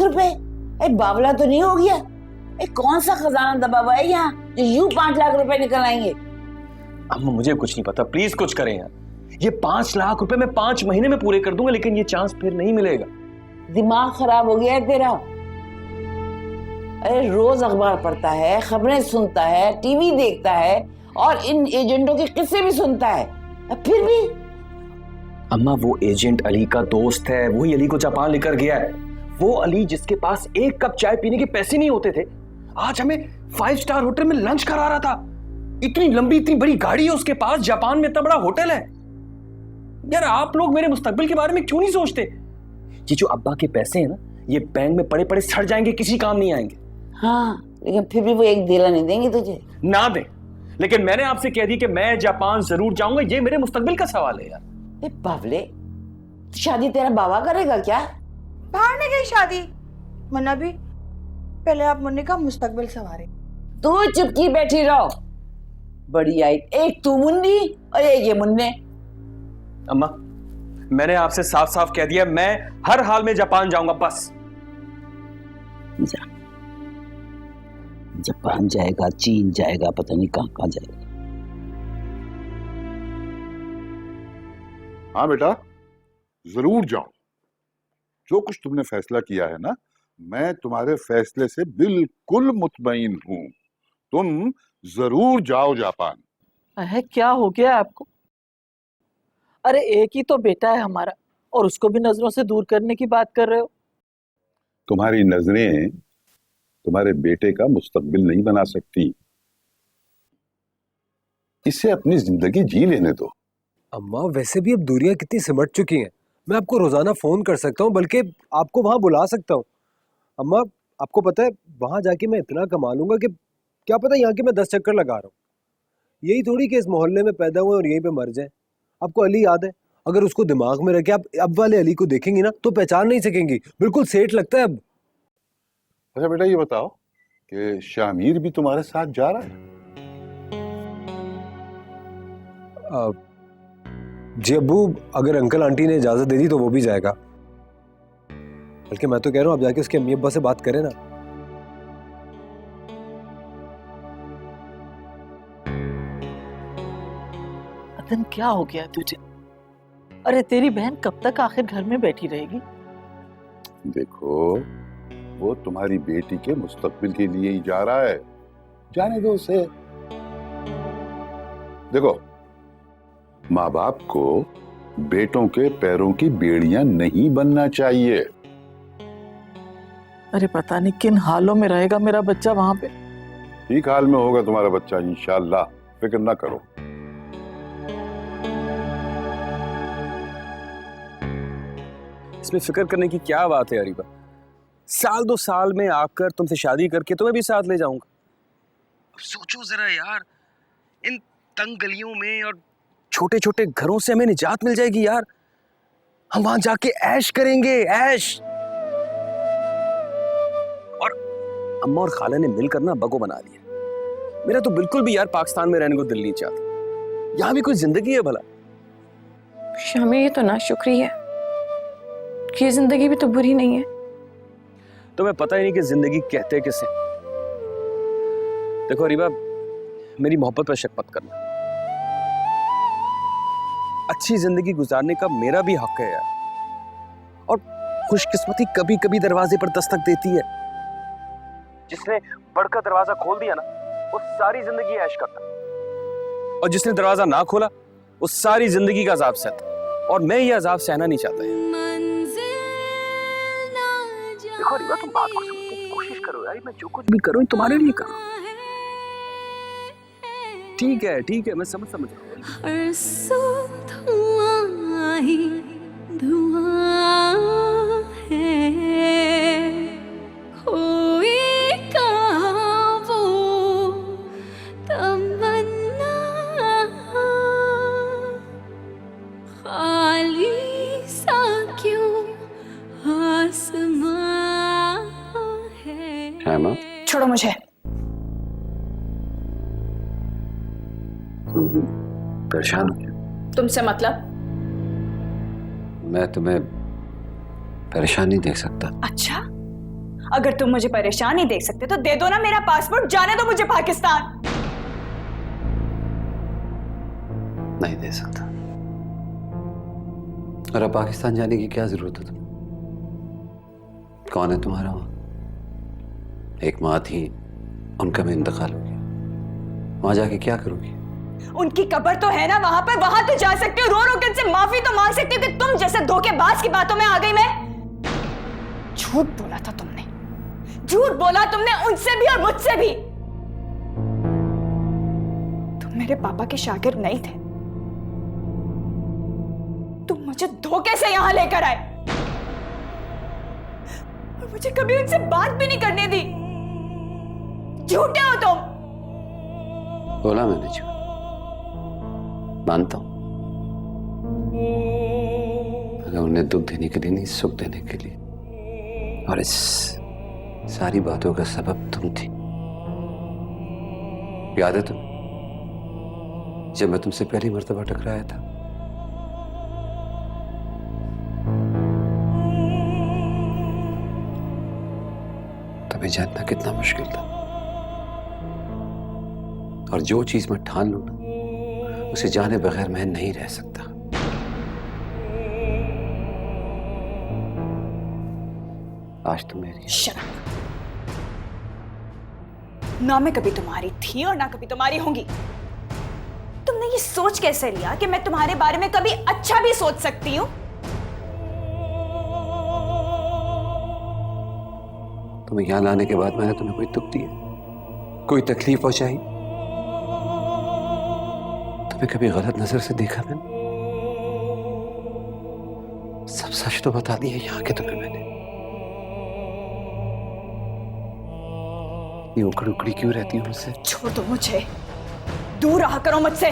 रुपए? बावला तो नहीं हो गया? कौन सा खजाना दबा हुआ है यहाँ जो यूं 5 लाख रुपए निकल आएंगे? अम्मा मुझे कुछ नहीं पता, प्लीज कुछ करें यार। ये 5 लाख रुपए मैं 5 महीने में पूरे कर दूंगा, लेकिन ये चांस फिर नहीं मिलेगा। दिमाग खराब हो गया है तेरा। अरे रोज अखबार पढ़ता है, खबरें सुनता है, टीवी देखता है और इन एजेंटों के किस्से भी सुनता है, फिर भी। अम्मा वो एजेंट अली का दोस्त है, वही अली को जापान लेकर गया है। वो अली जिसके पास 1 कप चाय पीने के पैसे नहीं होते थे, आज हमें 5 स्टार होटल में लंच करा रहा था। इतनी लंबी इतनी बड़ी गाड़ी है उसके पास, जापान में इतना बड़ा होटल है। यार आप लोग मेरे मुस्तकबिल के बारे में क्यों नहीं सोचते? ये जो अब्बा के पैसे हैं ना, ये बैंक में पड़े पड़े सड़ जाएंगे, किसी काम नहीं आएंगे। हाँ, लेकिन फिर भी वो एक देला नहीं देंगे तुझे। ना दे, लेकिन मैंने आपसे कह दी कि मैं जापान जरूर जाऊंगा। ये मेरे मुस्तकबिल का सवाल है यार। बावले, शादी तेरा बाबा करेगा क्या? बाहर में गई शादी, मन्ना भी पहले आप मुन्ने का मुस्तकबिल संवारे। तू चुपकी बैठी रहो। बड़ी आई, एक तू मुन्नी और एक ये मुन्ने। अम्मा मैंने आपसे साफ साफ कह दिया, मैं हर हाल में जापान जाऊंगा बस। जा, जापान जाएगा, चीन जाएगा, पता नहीं कहां कहां जाएगा। हाँ बेटा, जरूर जाओ। जो कुछ तुमने फैसला किया है ना, मैं तुम्हारे फैसले से बिल्कुल मुतमईन हूँ। तुम जरूर जाओ जापान। अरे क्या हो गया आपको? अरे एक ही तो बेटा है हमारा और उसको भी नजरों से दूर करने की बात कर रहे हो। तुम्हारी नजरें तुम्हारे बेटे का मुस्तकबिल नहीं बना सकती। इसे अपनी जिंदगी जी लेने दो। अम्मा वैसे भी अब दूरियां कितनी सिमट चुकी हैं। मैं आपको रोजाना फोन कर सकता हूँ, बल्कि आपको वहां बुला सकता हूँ। अम्मा आपको पता है, वहां जाके मैं इतना कमा लूंगा कि क्या पता यहाँ के मैं 10 चक्कर लगा रहा हूँ। यही थोड़ी कि इस मोहल्ले में पैदा हुए और यहीं पे मर जाए। आपको अली याद है? अगर उसको दिमाग में रखे आप अब वाले अली को देखेंगी ना तो पहचान नहीं सकेंगी। बिल्कुल सेठ लगता है अब। अच्छा बेटा ये बताओ कि शामिर भी तुम्हारे साथ जा रहा है? जी अब्बू, अगर अंकल आंटी ने इजाजत दे दी तो वो भी जाएगा। बल्कि मैं तो कह रहा हूँ आप जाके उसके अम्मी अब्बा से बात करें ना। अदन क्या हो गया तुझे? अरे तेरी बहन कब तक आखिर घर में बैठी रहेगी? देखो, वो तुम्हारी बेटी के मुस्तकबिल के लिए ही जा रहा है, जाने दो उसे। देखो, माँ बाप को बेटों के पैरों की बेड़ियां नहीं बनना चाहिए। अरे पता नहीं किन हालों में रहेगा मेरा बच्चा वहां पे। ठीक हाल में होगा तुम्हारा बच्चा इंशाअल्लाह, फिक्र ना करो। इसमें फिक्र करने की क्या बात है अरीबा? 1-2 साल में आकर तुमसे शादी करके तुम्हें भी साथ ले जाऊंगा। सोचो जरा यार, इन तंग गलियों में और छोटे छोटे घरों से हमें निजात मिल जाएगी यार। हम वहां जाके ऐश करेंगे, ऐश। और अम्मा और खाला ने मिलकर ना अब्बा को बना लिया। मेरा तो बिल्कुल भी यार पाकिस्तान में रहने को दिल नहीं चाहता। यहाँ भी कोई जिंदगी है भला? शामिर ये तो नाशुक्री है कि ये जिंदगी भी तो बुरी नहीं है। तुम्हें पता ही नहीं कि जिंदगी कहते किसे। देखो अरीबा, मेरी मोहब्बत पर शक मत करना। अच्छी जिंदगी गुजारने का मेरा भी हक है यार। और खुशकिस्मती कभी कभी दरवाजे पर दस्तक देती है। जिसने बढ़कर दरवाजा खोल दिया ना, वो सारी जिंदगी ऐश करता, और जिसने दरवाजा ना खोला वो सारी जिंदगी का अजाब सहता। और मैं ये अजाब सहना नहीं चाहता है। देखो अरीबा, तुम बात को समझने की कोशिश करो यार। मैं जो कुछ भी करूं तुम्हारे लिए करूं। ठीक है, मैं समझ रहा हूँ। छोड़ो मुझे। परेशान हो? तुमसे मतलब? मैं तुम्हें परेशान नहीं देख सकता। अच्छा, अगर तुम मुझे परेशान नहीं देख सकते तो दे दो ना मेरा पासपोर्ट, जाने दो मुझे पाकिस्तान। नहीं दे सकता। और अब पाकिस्तान जाने की क्या जरूरत है तुम्हें? कौन है तुम्हारा वहां? एक माँ थी, उनका भी इंतकाल हो गया। वहां जाके क्या करोगी? उनकी कब्र तो है ना वहां पर, वहां तो जा सकती हूँ, रो रो के उनसे माफी तो मांग सकती हूँ कि तुम जैसे धोखेबाज की बातों में आ गई मैं। झूठ बोला था तुमने, झूठ बोला तुमने उनसे भी और मुझसे भी। तुम मेरे पापा के शागिर्द नहीं थे, तुम मुझे धोखे से यहां लेकर आए और मुझे कभी उनसे बात भी नहीं करने दी। झूठे हो तुम। बोला मैंने झूठ, मानता हूं, मगर उन्हें दुख देने के लिए नहीं, सुख देने के लिए। और इस सारी बातों का सबब तुम थी। याद है तुम्हें जब मैं तुमसे पहली मर्तबा टकराया था? तुम्हें जानना कितना मुश्किल था। और जो चीज मैं ठान लूं ना, उसे जाने बगैर मैं नहीं रह सकता। आज तुम मेरी। शर्म। ना मैं कभी तुम्हारी थी और ना कभी तुम्हारी होंगी। तुमने ये सोच कैसे लिया कि मैं तुम्हारे बारे में कभी अच्छा भी सोच सकती हूं? तुम्हें यहां लाने के बाद मैंने तुम्हें कोई दुख दिया, कोई तकलीफ पहुंचाई? तुम्हें कभी गलत नजर से देखा मैंने? सब सच तो बता दिया यहाँ के तुम्हें मैंने। ये उकड़ी उकड़ी क्यों रहती हो मुझसे? छोड़ दो मुझे, दूर रहा करो मुझसे।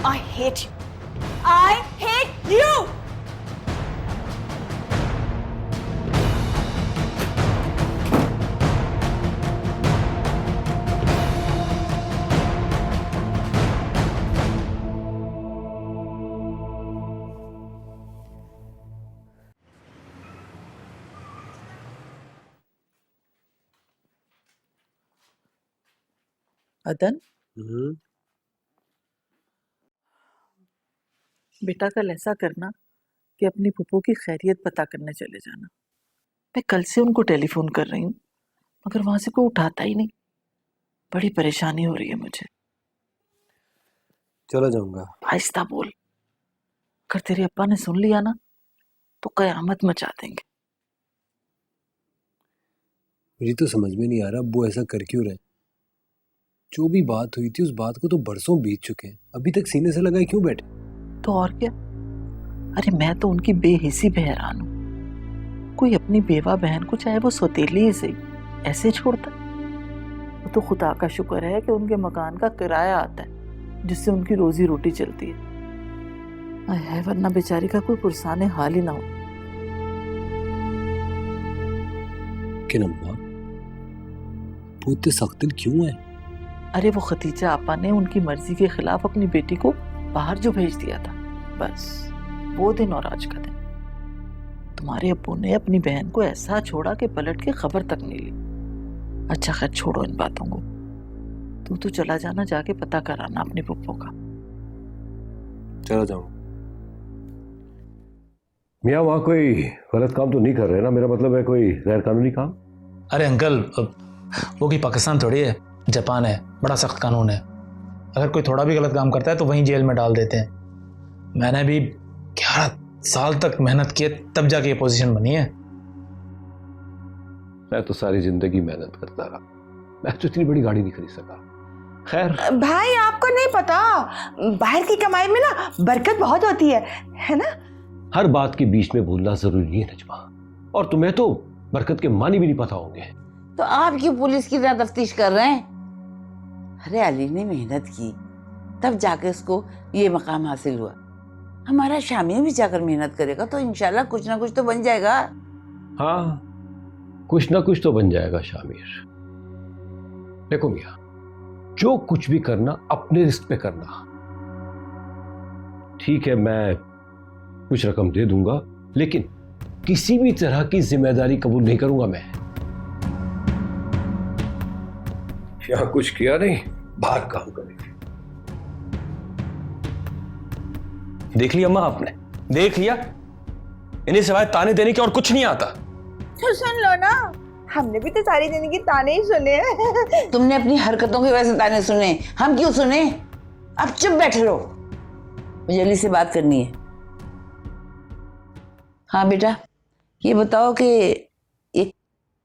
I hate you. I hate you. अदन, बेटा कल ऐसा करना कि अपनी फूफो की खैरियत पता करने चले जाना। मैं कल से उनको टेलीफोन कर रही हूँ मगर वहां से कोई उठाता ही नहीं। बड़ी परेशानी हो रही है मुझे। चला जाऊंगा। आहिस्ता बोल, अगर तेरे अप्पा ने सुन लिया ना तो कयामत मचा देंगे। मुझे तो समझ में नहीं आ रहा वो ऐसा कर क्यों रहे। जो भी बात हुई थी उस बात को तो बरसों बीत चुके हैं, अभी तक सीने से लगाए क्यों बैठे? तो और क्या। अरे मैं तो उनकी बेहिसी पे हैरान हूँ। कोई अपनी बेवा बहन को, चाहे वो सौतेली से, ऐसे छोड़ता है? वो तो खुदा का शुक्र है कि उनके मकान का किराया आता है जिससे उनकी रोजी रोटी चलती है, वरना बेचारी का कोई पुरसाने हाल ही ना हो। कि अम्मा वो इतने सख्त दिल क्यों है? अरे वो खतीजा आपा ने उनकी मर्जी के खिलाफ अपनी बेटी को बाहर जो भेज दिया था, बस वो दिन और आज का दिन। तुम्हारे अब्बू ने अपनी बहन को ऐसा छोड़ा कि पलट के खबर तक नहीं ली। अच्छा खैर छोड़ो इन बातों को। तू तो चला जाना, जाके पता कराना अपनी पप्पो का। चला जाऊंगा। मियाँ वहाँ कोई गलत काम तो नहीं कर रहे ना? मेरा मतलब है कोई गैर कानूनी काम? अरे अंकल, वो की पाकिस्तान थोड़ी है, जापान है, बड़ा सख्त कानून है। अगर कोई थोड़ा भी गलत काम करता है तो वहीं जेल में डाल देते हैं। मैंने भी 11 साल तक मेहनत की तब जाके ये पोजीशन बनी है। मैं तो सारी जिंदगी मेहनत करता रहा, मैं तो इतनी बड़ी गाड़ी नहीं खरीद सका। खैर भाई आपको नहीं पता, बाहर की कमाई में ना बरकत बहुत होती है ना? हर बात के बीच में बोलना जरूरी नहीं है नजमा, और तुम्हें तो बरकत के मानी भी नहीं पता होंगे। तो आप क्यों पुलिस की तरह तफ्तीश कर रहे हैं? अरे अली ने मेहनत की तब जाके उसको ये मकाम हासिल हुआ। हमारा शामी भी जाकर मेहनत करेगा तो इंशाल्लाह कुछ ना कुछ तो बन जाएगा। हाँ, कुछ ना कुछ तो बन जाएगा शामिर। देखो मियाँ, जो कुछ भी करना अपने रिस्क पे करना। ठीक है, मैं कुछ रकम दे दूंगा, लेकिन किसी भी तरह की जिम्मेदारी कबूल नहीं करूंगा मैं। यहाँ कुछ किया नहीं, बाहर काम करेंगे। देख लिया अम्मा आपने, देख लिया, इन्हें सिवाय ताने देने के और कुछ नहीं आता। तो सुन लो ना, हमने भी तो सारी जिंदगी ताने ही सुने हैं। तुमने अपनी हरकतों की वजह से ताने सुने, हम क्यों सुने? अब चुप बैठे रहो, मुझे अली से बात करनी है। हाँ बेटा, ये बताओ कि ये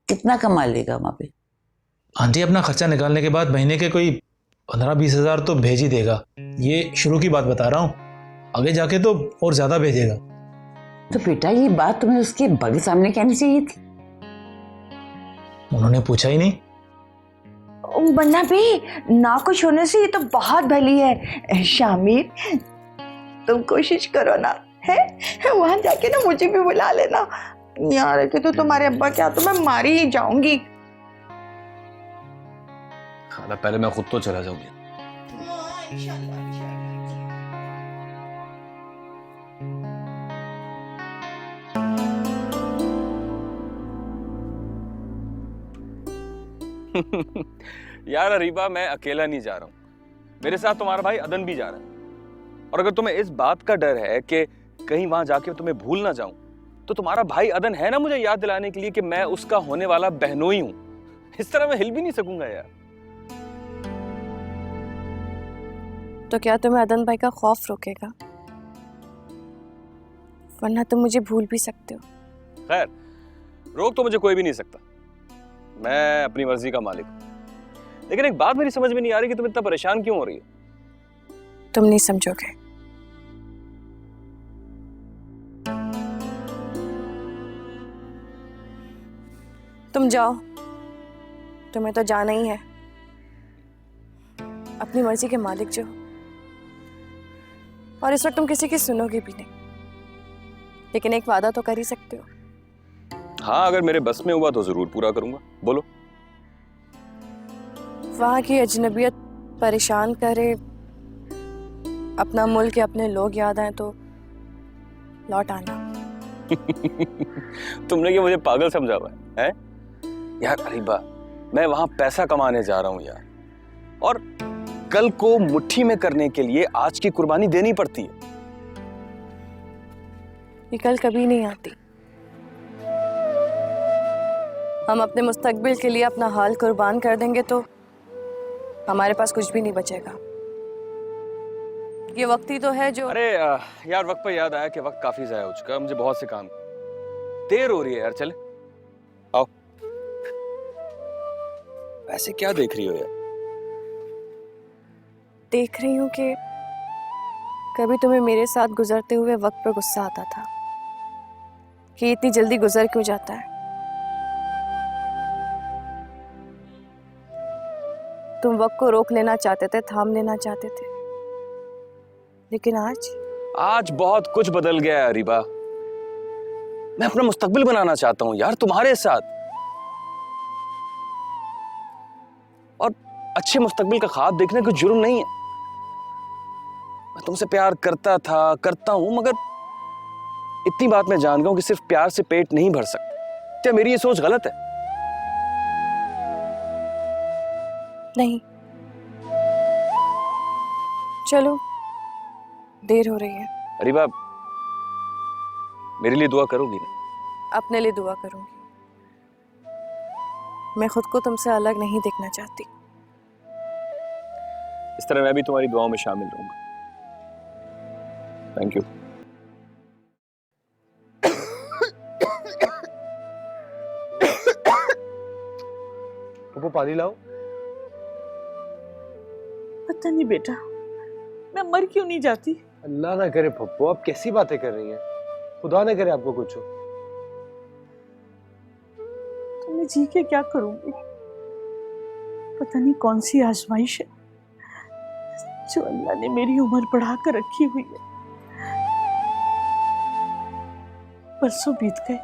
कितना कमा लेगा वहां पे? आंटी अपना खर्चा निकालने के बाद महीने के कोई 15-20 हज़ार तो भेज ही देगा। ये शुरू की बात बता रहा हूँ, आगे जाके तो और ज्यादा भेजेगा। तो बेटा ये बात तुम्हें उसके बड़े सामने कहनी चाहिए थी। उन्होंने पूछा ही नहीं। बन्ना भी ना कुछ होने से ये तो बहुत भली है। शामिर, तुम कोशिश करो ना, है वहां जाके ना मुझे भी बुला लेना। यहाँ रखे तो तुम्हारे अब्बा क्या, तो मैं मारी ही जाऊंगी। खाना पहले मैं खुद तो चला जाऊंगी। यार अरीबा, मैं अकेला नहीं जा रहा हूँ, मेरे साथ तुम्हारा भाई अदन भी जा रहा है। और अगर तुम्हें इस बात का डर है कि कहीं वहां जाके तुम्हें भूल ना जाऊं, तो तुम्हारा भाई अदन है ना मुझे याद दिलाने के लिए कि मैं उसका होने वाला बहनोई हूं। इस तरह मैं हिल भी नहीं सकूंगा यार। तो क्या तुम्हें अदन भाई का खौफ रोकेगा? वरना तुम मुझे भूल भी सकते हो। खैर, रोक तो मुझे कोई भी नहीं सकता, मैं अपनी मर्जी का मालिक हूं। लेकिन एक बात मेरी समझ में नहीं आ रही कि तुम इतना परेशान क्यों हो रही हो? तुम नहीं समझोगे। तुम जाओ, तुम्हें तो जाना ही है, अपनी मर्जी के मालिक जो। और इस वक्त तुम किसी की सुनोगे भी नहीं, लेकिन एक वादा तो कर ही सकते हो। हाँ, अगर मेरे बस में हुआ तो जरूर पूरा करूंगा, बोलो। वहां की अजनबियत परेशान करे, अपना मुल्क या अपने लोग याद आए तो लौट आना। तुमने क्या मुझे पागल समझा हुआ है? यार अरीबा, मैं वहां पैसा कमाने जा रहा हूं यार, और कल को मुट्ठी में करने के लिए आज की कुर्बानी देनी पड़ती है। ये कल कभी नहीं आती। हम अपने मुस्तकबिल के लिए अपना हाल कुर्बान कर देंगे तो हमारे पास कुछ भी नहीं बचेगा। ये वक्त ही तो है जो। अरे यार, वक्त पर याद आया कि वक्त काफी ज़ाया हो चुका है, मुझे बहुत से काम, देर हो रही है यार, चले आओ। ऐसे क्या देख रही हो यार? देख रही हूं कि कभी तुम्हें मेरे साथ गुजरते हुए वक्त पर गुस्सा आता था कि इतनी जल्दी गुजर क्यों जाता है। तुम वक्त को रोक लेना चाहते थे, थाम लेना चाहते थे, लेकिन आज बहुत कुछ बदल गया है अरीबा। मैं अपना मुस्तकबिल बनाना चाहता हूं यार, तुम्हारे साथ, और अच्छे मुस्तकबिल का ख्वाब देखने कोई जुर्म नहीं है। मैं तुमसे प्यार करता था, करता हूं, मगर इतनी बात मैं जान गया हूं कि सिर्फ प्यार से पेट नहीं भर सकता। क्या मेरी ये सोच गलत है? नहीं। चलो, देर हो रही है। अरीबा, मेरे लिए दुआ करोगी ना? अपने लिए दुआ करूंगी। मैं खुद को तुमसे अलग नहीं देखना चाहती। इस तरह मैं भी तुम्हारी दुआओं में शामिल रहूंगा। Thank you. पप्पू, पानी लाओ। पता नहीं बेटा, मैं मर क्यों नहीं जाती। अल्लाह ना करे पप्पू, आप कैसी बातें कर रही हैं? खुदा ना करे आपको कुछ हो। तो मैं जी के क्या करूंगी? पता नहीं कौन सी आजमाइश है जो अल्लाह ने मेरी उम्र बढ़ा कर रखी हुई है। परसों बीत गए,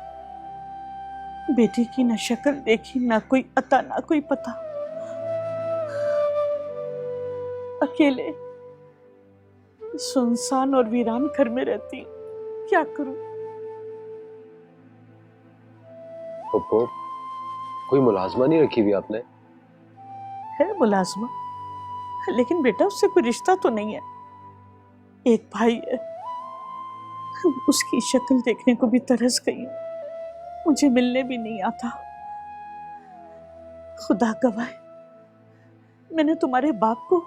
बेटी की न शक्ल देखी, ना कोई अता ना कोई पता। अकेले सुनसान और वीरान घर में रहती हूँ, क्या करूं? पप्पू, कोई मुलाजमा नहीं रखी हुई आपने? है मुलाजमा, लेकिन बेटा उससे कोई रिश्ता तो नहीं है। एक भाई है, उसकी शक्ल देखने को भी तरस गई हूँ, मुझे मिलने भी नहीं आता। खुदा गवाह, मैंने तुम्हारे बाप को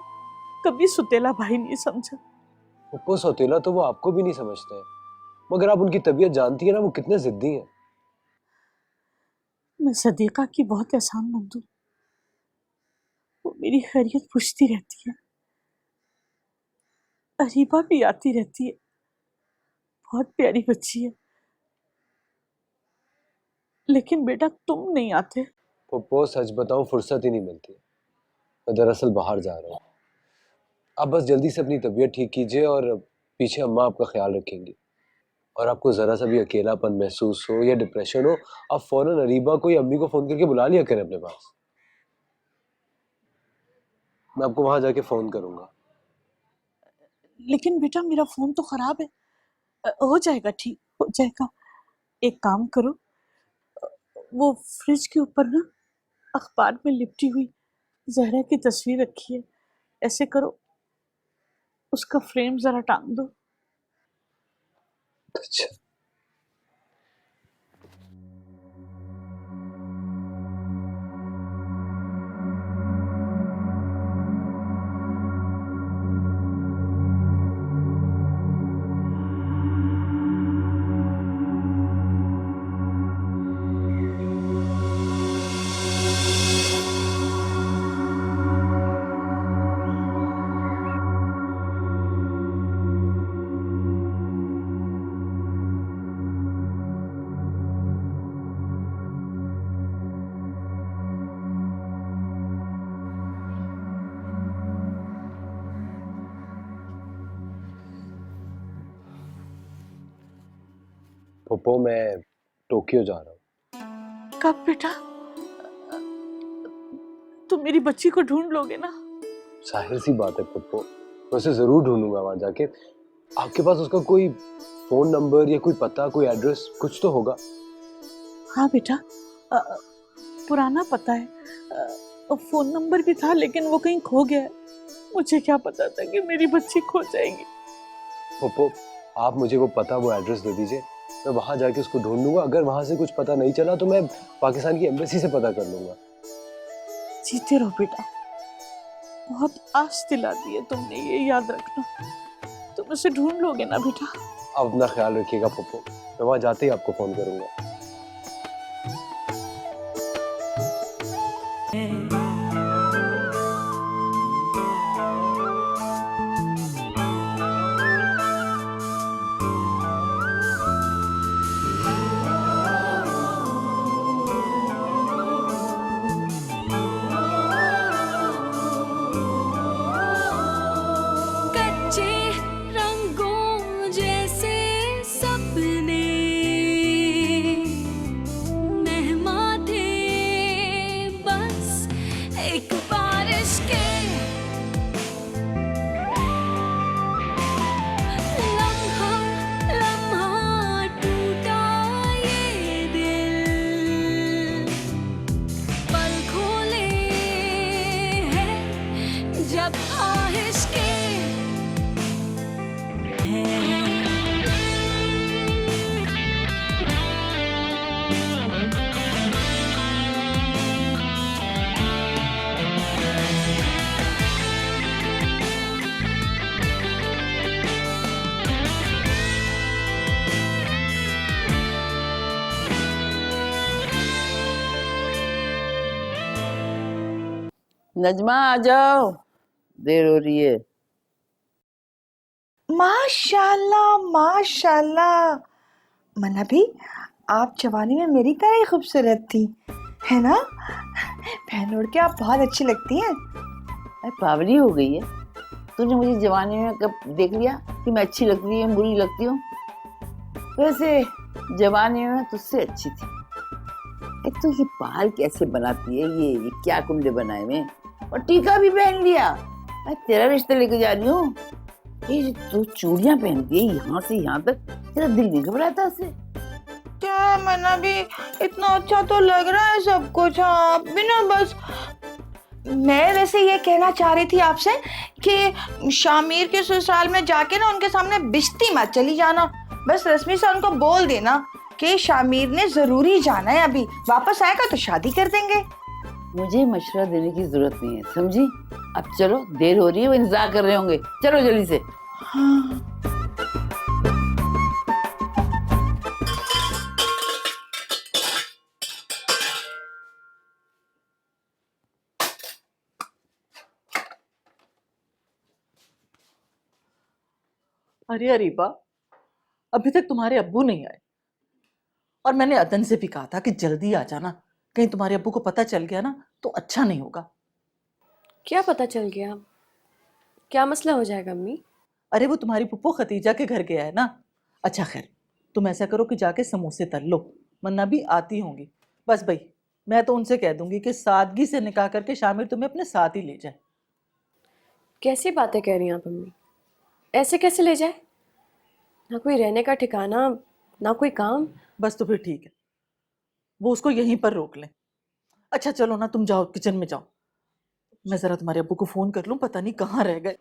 कभी सुतेला भाई नहीं समझा। पप्पो सौतेला तो वो आपको भी नहीं समझते हैं, मगर आप उनकी तबीयत जानती है ना, वो कितने जिद्दी हैं। मैं सदीका की बहुत एहसानमंद हूँ, वो मेरी खैरियत पूछती रहती है, अरीबा भी आती रहती है, बहुत प्यारी बच्ची है। लेकिन बेटा तुम नहीं आते। पप्पो सच बताऊं, फुर्सत ही नहीं मिलती। मैं दरअसल बाहर जा रहा हूँ। आप बस जल्दी से अपनी तबीयत ठीक कीजिए और पीछे अम्मा आपका ख्याल रखेंगी। और आपको जरा सा भी अकेलापन महसूस हो या डिप्रेशन हो, आप फौरन अरीबा को या अम्मी को फोन करके बुला लिया करें अपने पास। मैं आपको वहां जाके फोन करूंगा। लेकिन बेटा मेरा फोन तो खराब है। हो जाएगा, ठीक हो जाएगा। एक काम करो, वो फ्रिज के ऊपर ना अखबार में लिपटी हुई जहरा की तस्वीर रखी है, ऐसे करो उसका फ्रेम जरा टांग दो। अच्छा। पप्पो मैं टोक्यो जा रहा हूँ। कब बेटा? तुम मेरी बच्ची को ढूंढ लोगे ना? जाहिर सी बात है पप्पो, मैं उसे जरूर ढूंढूंगा वहां जाके। आपके पास उसका कोई फोन नंबर या कोई पता, कोई एड्रेस कुछ तो होगा? हाँ बेटा, पुराना पता है, फोन नंबर भी था, लेकिन वो कहीं खो गया है। मुझे क्या पता था कि मेरी बच्ची खो जाएगी। पप्पो आप मुझे वो पता, वो एड्रेस दे दीजिए, मैं वहां जाके उसको ढूंढ लूंगा। अगर वहां से कुछ पता नहीं चला तो मैं पाकिस्तान की एम्बेसी से पता कर लूंगा। जीते रहो बेटा, बहुत आस दिला दी है तुमने, ये याद रखना। तुम उसे ढूंढ लोगे ना बेटा? आप अपना ख्याल रखिएगा पप्पो, मैं वहां जाते ही आपको फोन करूंगा। नजमा आ जाओ, देर हो रही है। माशाल्लाह माशाल्लाह। मना भी, आप जवानी में मेरी तरह ही खूबसूरत थी, है ना? पहन ओढ़ के आप बहुत अच्छी लगती हैं। अरे पावली हो गई है, तूने मुझे जवानी में कब देख लिया कि मैं अच्छी लगती हूँ, बुरी लगती हूँ? वैसे जवानी में तुझसे अच्छी थी। एक तो ये बाल कैसे बनाती है, ये क्या कुंडे बनाए में, और टीका भी पहन लिया। मैं तेरा रिश्ता लेके जा रही हूँ। ये तो चूड़ियां पहनती है यहाँ से यहाँ तक, तेरा दिल नहीं घबराता उससे? क्या मना भी, इतना अच्छा तो लग रहा है सब कुछ। आप भी ना बस मैं वैसे ये कहना चाह रही थी आपसे कि शामिर के ससुराल में जाके ना उनके सामने बिश्ती मत चली जाना। बस रस्मी से उनको बोल देना कि शामिर ने जरूरी जाना है, अभी वापस आएगा तो शादी कर देंगे। मुझे मशवरा देने की जरूरत नहीं है, समझी? अब चलो, देर हो रही है, वो इंतजार कर रहे होंगे, चलो जल्दी से। हाँ। अरे अरीबा, अभी तक तुम्हारे अब्बू नहीं आए और मैंने अदन से भी कहा था कि जल्दी आ जाना, कहीं तुम्हारे अब्बू को पता चल गया ना तो अच्छा नहीं होगा। क्या पता चल गया? क्या मसला हो जाएगा अम्मी? अरे वो तुम्हारी पुप्पो खतीजा के घर गया है ना। अच्छा खैर, तुम ऐसा करो कि जाके समोसे तल लो, मन्ना भी आती होंगी। बस भाई, मैं तो उनसे कह दूंगी कि सादगी से निकाह करके शामिर तुम्हें अपने साथ ही ले जाए। कैसी बातें कह रही हैं आप अम्मी? ऐसे कैसे ले जाए? ना कोई रहने का ठिकाना, ना कोई काम। बस तो फिर ठीक है, वो उसको यहीं पर रोक लें। अच्छा चलो ना, तुम जाओ किचन में जाओ, मैं जरा तुम्हारे अब्बू को फोन कर लूं, पता नहीं कहाँ रह गए।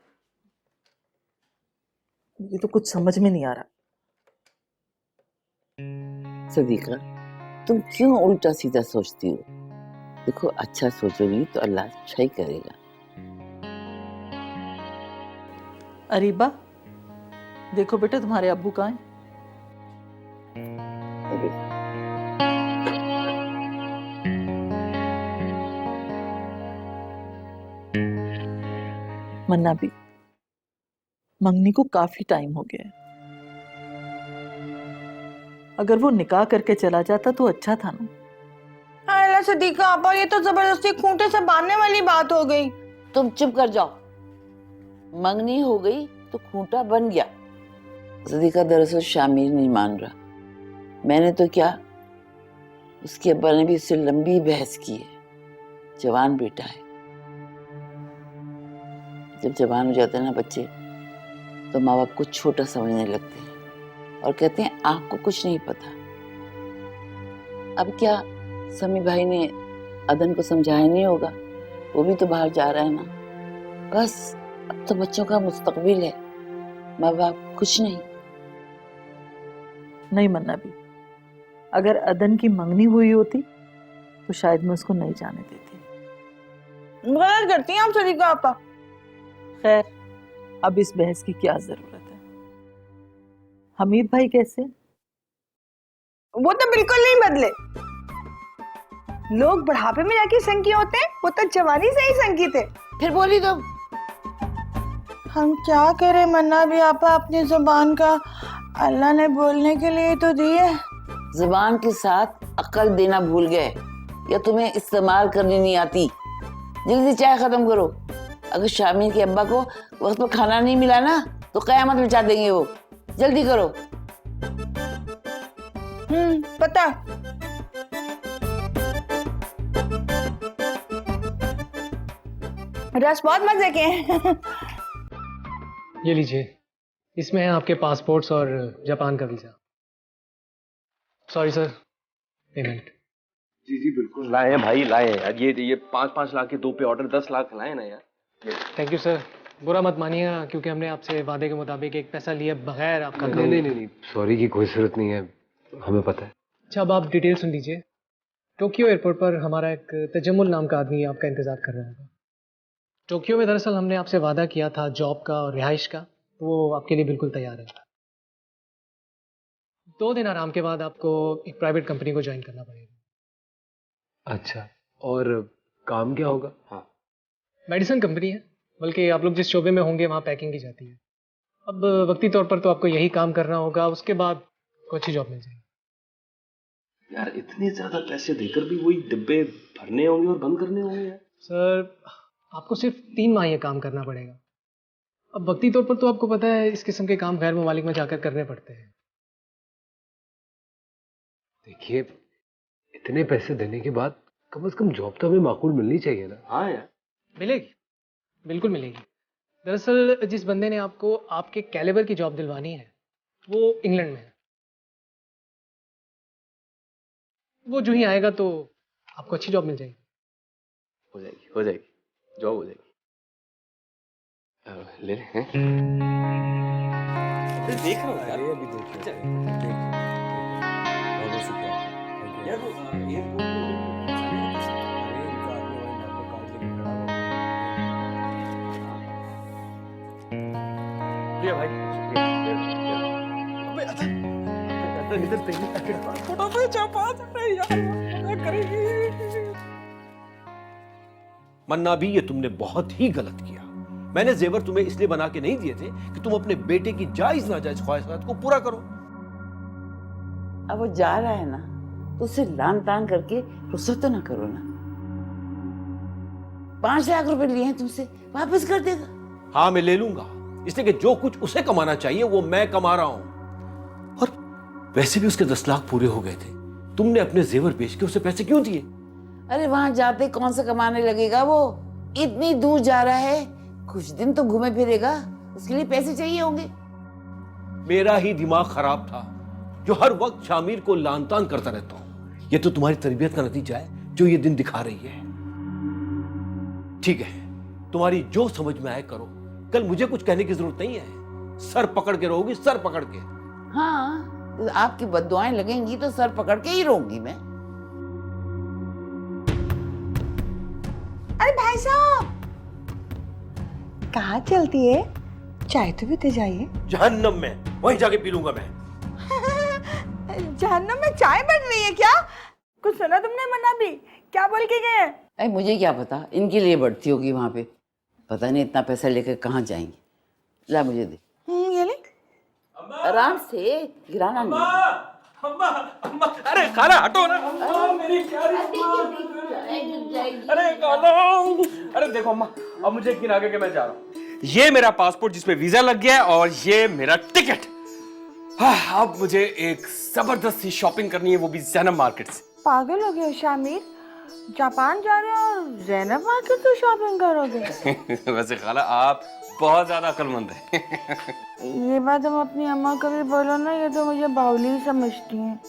ये तो कुछ समझ में नहीं आ रहा। सदीका, तुम क्यों उल्टा सीधा सोचती हो? देखो, अच्छा सोचोगी तो अल्लाह अच्छा ही करेगा। अरीबा, देखो बेटा तुम्हारे अब्बू कहाँ हैं? मन्ना भी, मंगनी को काफी टाइम हो गया है, अगर वो निकाह करके चला जाता तो अच्छा था ना। हाँ सदीका आपा, ये तो जबरदस्ती खूंटे से बांधने वाली बात हो गई। तुम चुप कर जाओ। मंगनी हो गई तो खूंटा बन गया। सदीका, दरअसल शामिर नहीं मान रहा। मैंने तो क्या, उसके अब्बा ने भी उससे लंबी बहस की है। जवान बेटा है, जब जवान हो जाते हैं ना बच्चे, तो माँ बाप को छोटा समझने लगते हैं और कहते हैं आँख को कुछ नहीं पता। अब क्या, समी भाई ने अदन को समझाया नहीं होगा, वो भी तो बाहर जा रहा है ना। बस अब तो बच्चों का मुस्तकबिल है, माँ बाप कुछ नहीं। नहीं मन्ना भी, अगर अदन की मंगनी हुई होती तो शायद मैं उसको नहीं जाने देती। गलत करती हैं आप सदीका आपा। खैर, अब इस बहस की क्या जरूरत है। हमीद भाई कैसे? वो तो बिल्कुल नहीं बदले। लोग बुढ़ापे में जाके संगी होते हैं, वो तो जवानी से ही संगी थे। फिर बोली तुम। हम क्या करें मन्ना भी आपा, अपनी जुबान का अल्लाह ने बोलने के लिए तो दी है। जुबान के साथ अक्ल देना भूल गए, या तुम्हें इस्तेमाल करनी नहीं आती। जल्दी चाय खत्म करो। अगर शामिर के अब्बा को वक्त पर खाना नहीं मिला ना तो कयामत मचा देंगे वो। जल्दी करो। पता। रस बहुत मजे के हैं। ये लीजिए, इसमें है आपके पासपोर्ट्स और जापान का वीज़ा। Sorry sir, payment. जी जी बिल्कुल लाए हैं भाई, लाए हैं यार। ये 5-5 लाख के 2 पे ऑर्डर 10 लाख लाए ना यार। Thank you sir. बुरा मत मानिएगा, क्योंकि हमने आपसे वादे के मुताबिक एक पैसा लिए बगैर आपका काम। नहीं, सॉरी की कोई जरूरत नहीं है, हमें पता है। अच्छा, अब आप डिटेल सुन लीजिए। टोक्यो एयरपोर्ट पर हमारा एक तजम्मुल नाम का आदमी आपका इंतज़ार कर रहा होगा। टोक्यो में दरअसल हमने आपसे वादा किया था जॉब का और रिहाइश का, वो आपके लिए बिल्कुल तैयार है। 2 दिन आराम के बाद आपको एक प्राइवेट कंपनी को ज्वाइन करना पड़ेगा। अच्छा, और काम क्या होगा? हाँ, मेडिसिन कंपनी है, बल्कि आप लोग जिस शोबे में होंगे वहाँ पैकिंग की जाती है। अब वक्ती तौर पर तो आपको यही काम करना होगा, उसके बाद कोई अच्छी जॉब मिल जाएगी। यार इतने ज्यादा पैसे देकर भी वही डिब्बे भरने होंगे और बंद करने होंगे यार। सर, आपको सिर्फ 3 माह ये काम करना पड़ेगा। अब वक्ती तौर पर तो आपको पता है इस किस्म के काम गैर ममालिक में जाकर करने पड़ते हैं। देखिए, इतने पैसे देने के बाद कम से कम जॉब तो हमें माकूल मिलनी चाहिए ना। हाँ यार, मिलेगी, बिल्कुल मिलेगी। दरअसल जिस बंदे ने आपको आपके कैलिबर की जॉब दिलवानी है वो इंग्लैंड में है। वो जो ही आएगा तो आपको अच्छी जॉब मिल जाएगी। हो जाएगी, हो जाएगी। जॉब हो जाएगी। ले ले हैं? देख रहा हूँ यार। अभी देखिए बहुत शुक्रिया यार वो प्रिया भाई मन्ना भी ये तुमने बहुत ही गलत किया। मैंने जेवर तुम्हें इसलिए बना के नहीं दिए थे कि तुम अपने बेटे की जायज नाजायज ख्वाहिशात को पूरा करो। अब वो जा रहा है ना, तो उसे लान तान करके रुखसत तो ना करो ना। 5 लाख रुपए लिए हैं तुमसे, वापस कर देगा। हाँ मैं ले लूंगा, इसलिए कि जो कुछ उसे कमाना चाहिए वो मैं कमा रहा हूं। और वैसे भी उसके 10 लाख पूरे हो गए थे। तुमने अपने जेवर बेच के उसे पैसे क्यों दिए? अरे वहां जाते कौन सा कमाने लगेगा वो? इतनी दूर जा रहा है, कुछ दिन तो घूमे फिरेगा, उसके लिए पैसे चाहिए होंगे। मेरा ही दिमाग खराब था जो हर वक्त शामिर को लान तान करता रहता हूं। ये तो तुम्हारी तरबियत का नतीजा है जो ये दिन दिखा रही है। ठीक है, तुम्हारी जो समझ में आए करो। कल मुझे कुछ कहने की जरूरत नहीं है। सर पकड़ के रहोगी, सर पकड़ के। हाँ, तो आपकी बद्दुआएं लगेंगी तो सर पकड़ के ही रहूंगी मैं। अरे भाई साहब, कहाँ चलती है? चाय तो पीते जाइए। जहन्नम में, वहीं जाके पी लूंगा मैं। जहन्नम में चाय बन रही है क्या? कुछ सुना तुमने मन्ना भी? क्या बोल के गए? अरे मुझे क्या पता, इनके लिए बढ़ती होगी वहां पे। पता नहीं इतना पैसा लेकर कहाँ जाएंगे। ला मुझे दे। ये ले। आराम से, गिराना नहीं। अम्मा, अम्मा, अरे खाना हटो ना। मेरी प्यारी अरे खाना। अरे देखो अम्मा, अब मुझे यकीन आ गया कि मैं जा रहा हूँ। ये मेरा पासपोर्ट जिसपे वीजा लग गया है और ये मेरा टिकट। अब मुझे एक जबरदस्त सी शॉपिंग करनी है, वो भी जैनब मार्केट से। पागल हो गए शामिर, जापान जा रहे हो और जैनब मार्केट से शॉपिंग करोगे? वैसे खाला आप बहुत ज्यादा अक्लमंद है। ये बात हम अपनी अम्मा को भी बोलो ना, ये तो मुझे बावली समझती हैं।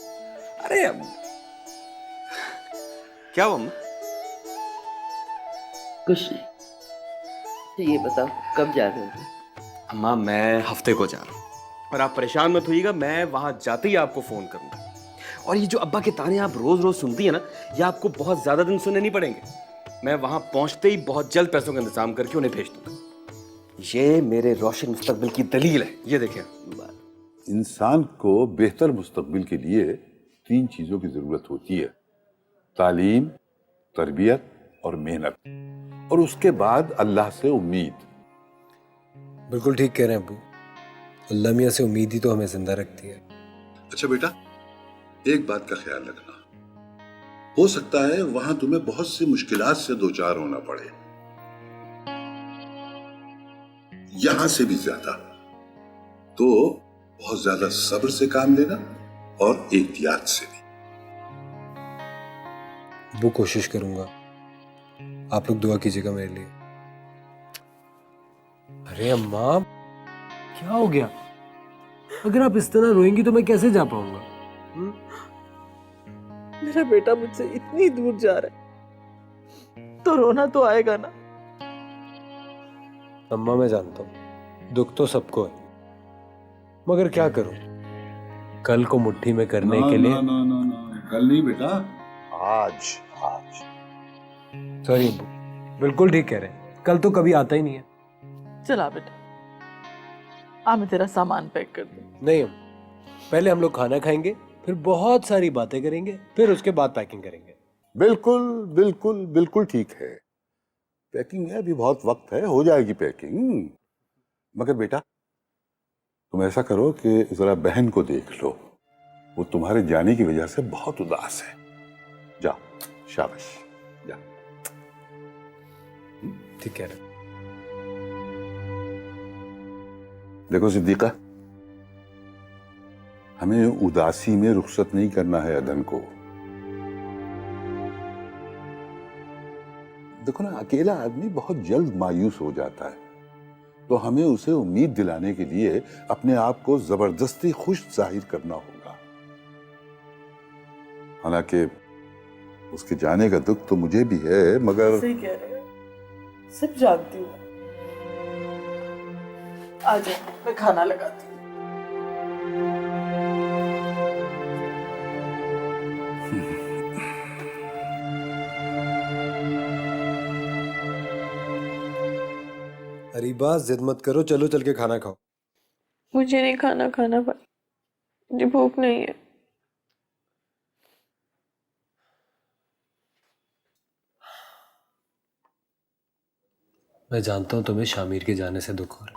अरे क्या हुआ अम्मा? कुछ नहीं। तो ये बताओ कब जा रहे हो? अम्मा मैं हफ्ते को जा रहा हूँ और आप परेशान मत होइएगा, मैं वहां जाते ही आपको फोन करूंगा। और ये जो अब्बा के ताने आप रोज रोज सुनती है ना, ये आपको बहुत ज्यादा दिन सुनने नहीं पड़ेंगे। मैं वहां पहुंचते ही बहुत जल्द पैसों का इंतजाम करके उन्हें भेज दूंगा। ये मेरे रोशन मुस्तकबिल की दलील है। ये देखिए, इंसान को बेहतर मुस्तकबिल के लिए 3 चीजों की जरूरत होती है: तालीम, तरबियत और मेहनत, और उसके बाद अल्लाह से उम्मीद। बिल्कुल ठीक कह रहे हैं अब्बू। अल्लाह मियां से उम्मीद ही तो हमें जिंदा रखती है। अच्छा बेटा, एक बात का ख्याल रखना, हो सकता है वहां तुम्हें बहुत सी मुश्किलात से दो चार होना पड़े, यहां से भी ज्यादा। तो बहुत ज्यादा सब्र से काम लेना और एहतियात से भी। वो कोशिश करूंगा। आप लोग दुआ कीजिएगा मेरे लिए। अरे अम्मा, क्या हो गया? अगर आप इस तरह रोएंगी तो मैं कैसे जा पाऊंगा? मेरा बेटा मुझसे इतनी दूर जा रहा है, तो रोना तो आएगा ना। अम्मा मैं जानता हूँ दुख तो सबको है, मगर क्या करूं? कल को मुट्ठी में करने के लिए। ना, कल नहीं बेटा, आज। सॉरी अब्बू, बिल्कुल ठीक कह रहे हैं। कल तो कभी आता ही नहीं है। चला बेटा, आ मैं तेरा सामान पैक कर दूं। नहीं अम्मा, पहले हम लोग खाना खाएंगे, फिर बहुत सारी बातें करेंगे, फिर उसके बाद पैकिंग करेंगे। बिल्कुल बिल्कुल बिल्कुल ठीक है। पैकिंग है, अभी बहुत वक्त है, हो जाएगी पैकिंग। मगर बेटा तुम ऐसा करो कि जरा बहन को देख लो, वो तुम्हारे जाने की वजह से बहुत उदास है। जाओ, शाबाश, जा। ठीक कह रहे। देखो सिद्दीका, हमें उदासी में रुखसत नहीं करना है अदन को। देखो ना, अकेला आदमी बहुत जल्द मायूस हो जाता है, तो हमें उसे उम्मीद दिलाने के लिए अपने आप को जबरदस्ती खुश जाहिर करना होगा। हालांकि उसके जाने का दुख तो मुझे भी है, मगर सही कह रहे हो। सब जानती हूँ। आ जाओ, मैं खाना लगाती हूँ। अरीबा जिद मत करो, चलो चल के खाना खाओ। मुझे नहीं खाना खाना भाई, मुझे भूख नहीं है। मैं जानता हूँ तुम्हें शामिर के जाने से दुख हो रहा है।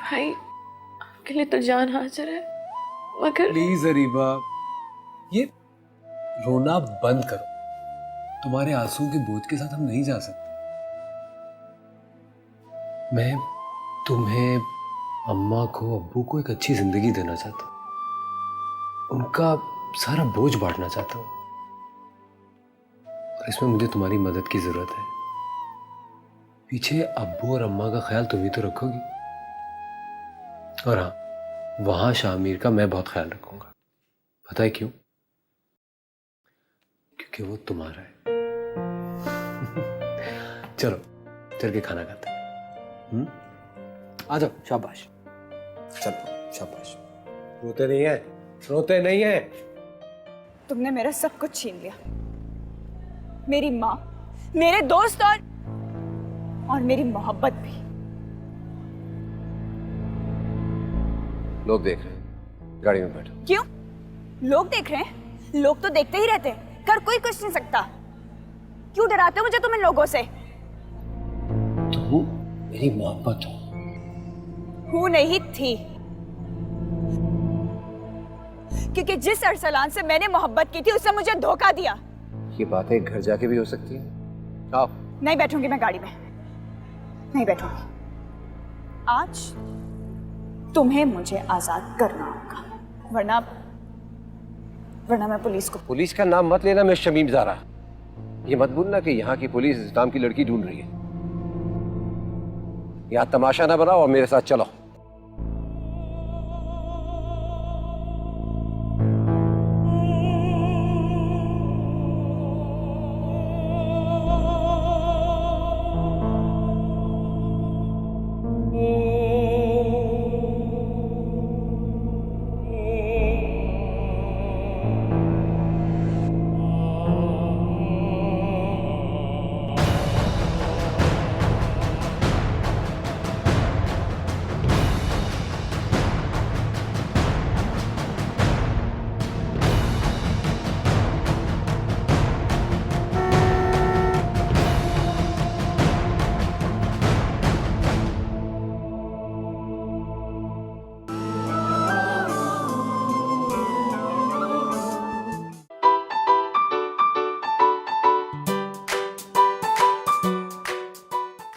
भाई आपके लिए तो जान हाजिर है, मगर प्लीज अरीबा, ये रोना बंद करो। तुम्हारे आंसू के बोझ के साथ हम नहीं जा सकते। मैं तुम्हें, अम्मा को, अब्बू को एक अच्छी जिंदगी देना चाहता हूँ, उनका सारा बोझ बांटना चाहता हूँ, और इसमें मुझे तुम्हारी मदद की जरूरत है। पीछे अब्बू और अम्मा का ख्याल तुम ही तो रखोगी, और हाँ, वहां शामिर का मैं बहुत ख्याल रखूंगा। पता है क्यों? क्योंकि वो तुम्हारा है। चलो चल के खाना खाते हैं। आ जाओ, शाबाश, चलो शाबाश। रोते नहीं है, रोते नहीं है। तुमने मेरा सब कुछ छीन लिया, मेरी माँ, मेरे दोस्त और मेरी मोहब्बत भी। लोग देख रहे हैं, गाड़ी में बैठो। क्यों? लोग देख रहे हैं? लोग तो देखते ही रहते हैं, कर कोई कुछ नहीं सकता। क्यों डराते हो मुझे तुम इन लोगों से? तू मेरी मोहब्बत हो। हूं नहीं थी, क्योंकि जिस अरसलान से मैंने मोहब्बत की थी उसने मुझे धोखा दिया। ये बातें घर जाके भी हो सकती है। आओ। नहीं बैठूंगी मैं गाड़ी में, नहीं बैठूंगी। आज तुम्हें मुझे आजाद करना होगा, वरना मैं पुलिस को। पुलिस का नाम मत लेना, मैं शमीम ज़ारा। ये मत भूलना कि यहाँ की पुलिस इस्लाम की लड़की ढूंढ रही है। यहाँ तमाशा ना बनाओ और मेरे साथ चलो।